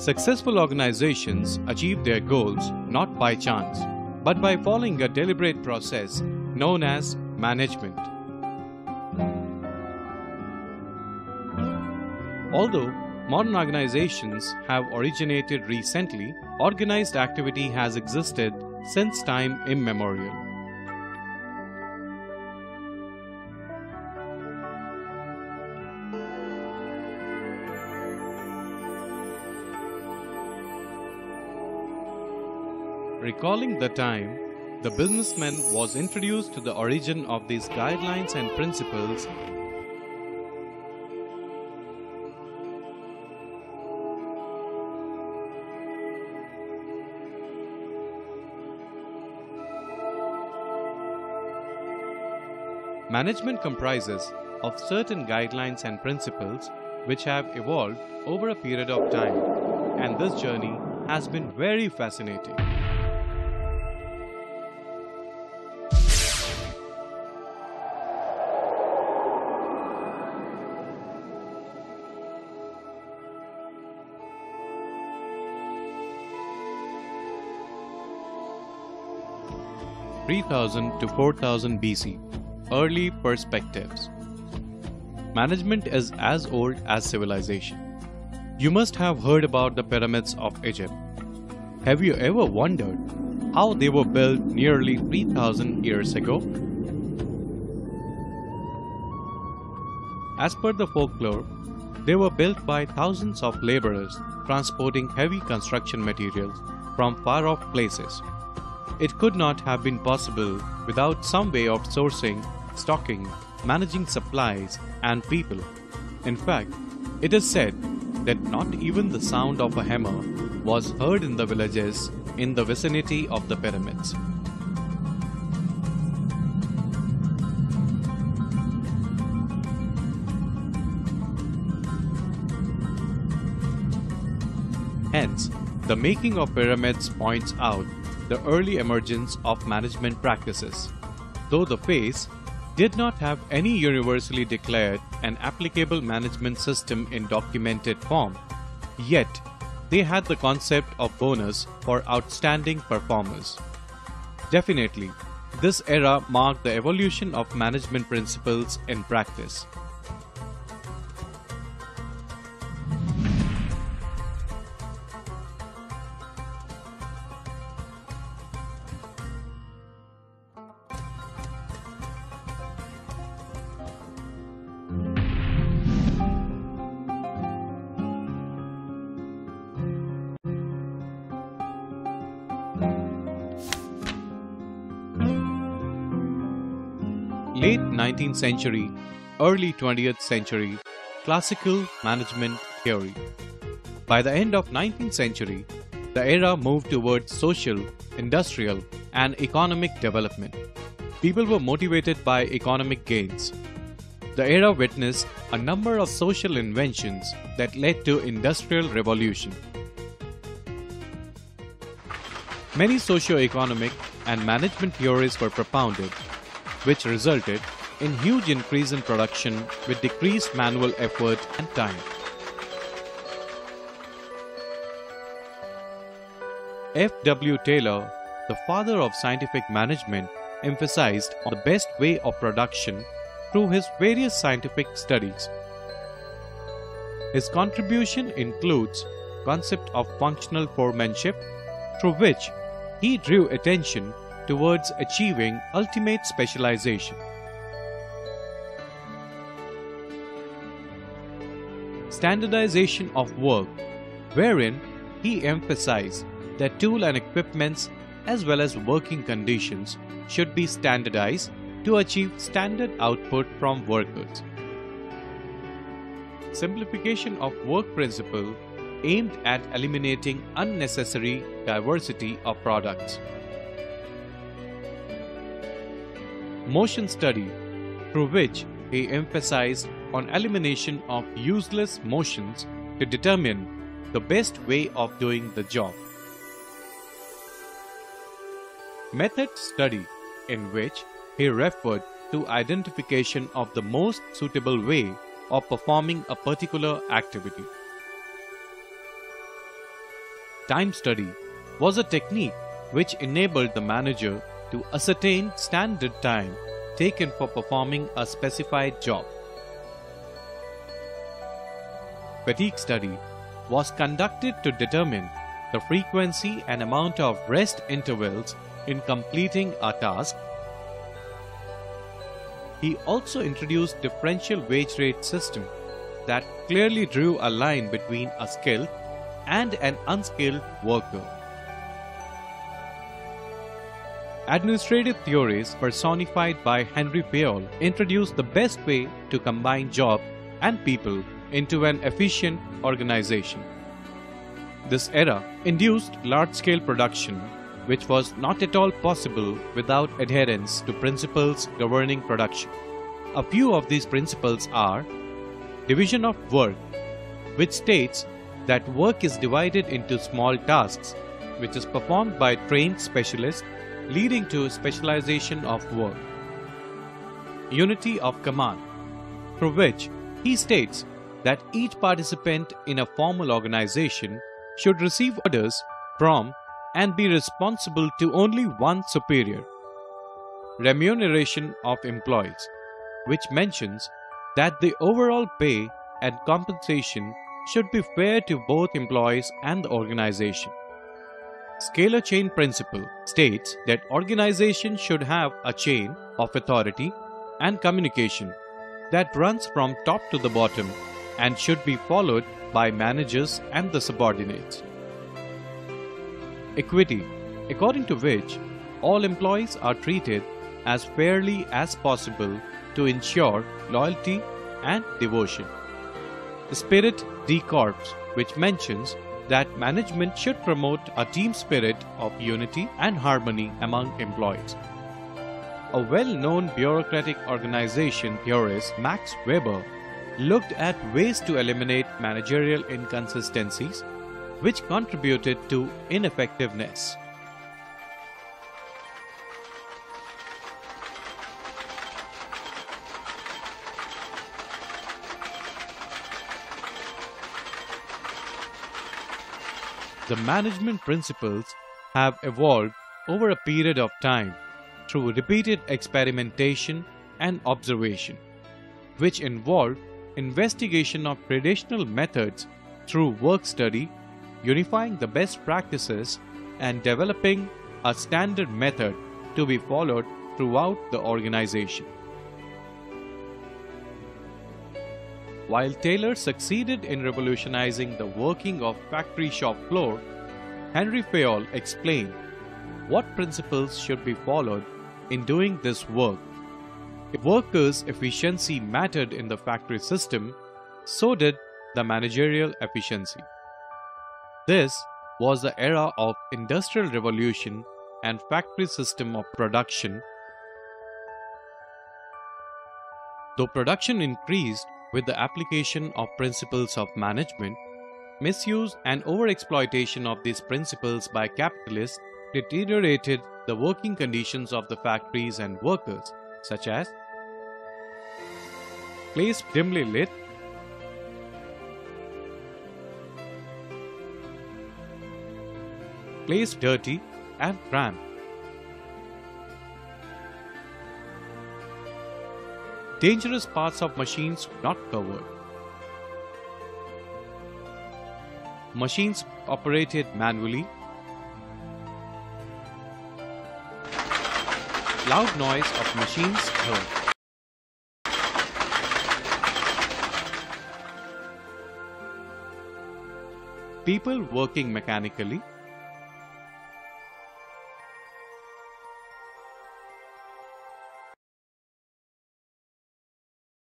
Successful organizations achieve their goals not by chance, but by following a deliberate process known as management. Although modern organizations have originated recently, organized activity has existed since time immemorial. Recalling the time, the businessman was introduced to the origin of these guidelines and principles. Management comprises of certain guidelines and principles which have evolved over a period of time, and this journey has been very fascinating. (3000 to 4000 BC). Early perspectives. Management is as old as civilization. You must have heard about the pyramids of Egypt. Have you ever wondered how they were built nearly 3000 years ago? As per the folklore, they were built by thousands of laborers transporting heavy construction materials from far-off places. It could not have been possible without some way of sourcing, stocking, managing supplies, and people. In fact, it is said that not even the sound of a hammer was heard in the villages in the vicinity of the pyramids. Hence, the making of pyramids points out the early emergence of management practices. Though the phase did not have any universally declared and applicable management system in documented form, yet they had the concept of bonus for outstanding performers. Definitely, this era marked the evolution of management principles in practice. Late 19th century, early 20th century, classical management theory. By the end of 19th century, the era moved towards social, industrial, and economic development. People were motivated by economic gains. The era witnessed a number of social inventions that led to industrial revolution. Many socio-economic and management theories were propounded, which resulted in huge increase in production with decreased manual effort and time. F.W. Taylor, the father of scientific management, emphasized on the best way of production through his various scientific studies. His contribution includes concept of functional foremanship, through which he drew attention towards achieving ultimate specialization. Standardization of work, wherein he emphasized that tool and equipments as well as working conditions should be standardized to achieve standard output from workers. Simplification of work principle aimed at eliminating unnecessary diversity of products. Motion study, through which he emphasized on elimination of useless motions to determine the best way of doing the job. Method study, in which he referred to identification of the most suitable way of performing a particular activity. Time study was a technique which enabled the manager to ascertain standard time taken for performing a specified job. Fatigue study was conducted to determine the frequency and amount of rest intervals in completing a task. He also introduced differential wage rate system that clearly drew a line between a skilled and an unskilled worker. Administrative theories personified by Henry Fayol introduced the best way to combine job and people into an efficient organization. This era induced large-scale production, which was not at all possible without adherence to principles governing production. A few of these principles are division of work, which states that work is divided into small tasks, which is performed by trained specialists, leading to specialization of work. Unity of command, through which he states that each participant in a formal organization should receive orders from and be responsible to only one superior. Remuneration of employees, which mentions that the overall pay and compensation should be fair to both employees and the organization. Scalar chain principle states that organization should have a chain of authority and communication that runs from top to the bottom and should be followed by managers and the subordinates. Equity, according to which all employees are treated as fairly as possible to ensure loyalty and devotion. Spirit de corps, which mentions that management should promote a team spirit of unity and harmony among employees. A well-known bureaucratic organization theorist, Max Weber, looked at ways to eliminate managerial inconsistencies, which contributed to ineffectiveness. The management principles have evolved over a period of time through repeated experimentation and observation, which involved investigation of traditional methods through work study, unifying the best practices, and developing a standard method to be followed throughout the organization. While Taylor succeeded in revolutionizing the working of factory shop floor, Henry Fayol explained what principles should be followed in doing this work. If workers' efficiency mattered in the factory system, so did the managerial efficiency. This was the era of Industrial Revolution and factory system of production. Though production increased with the application of principles of management, misuse and overexploitation of these principles by capitalists deteriorated the working conditions of the factories and workers, such as place dimly lit, place dirty and cramped, dangerous parts of machines not covered, machines operated manually, loud noise of machines heard. People working mechanically,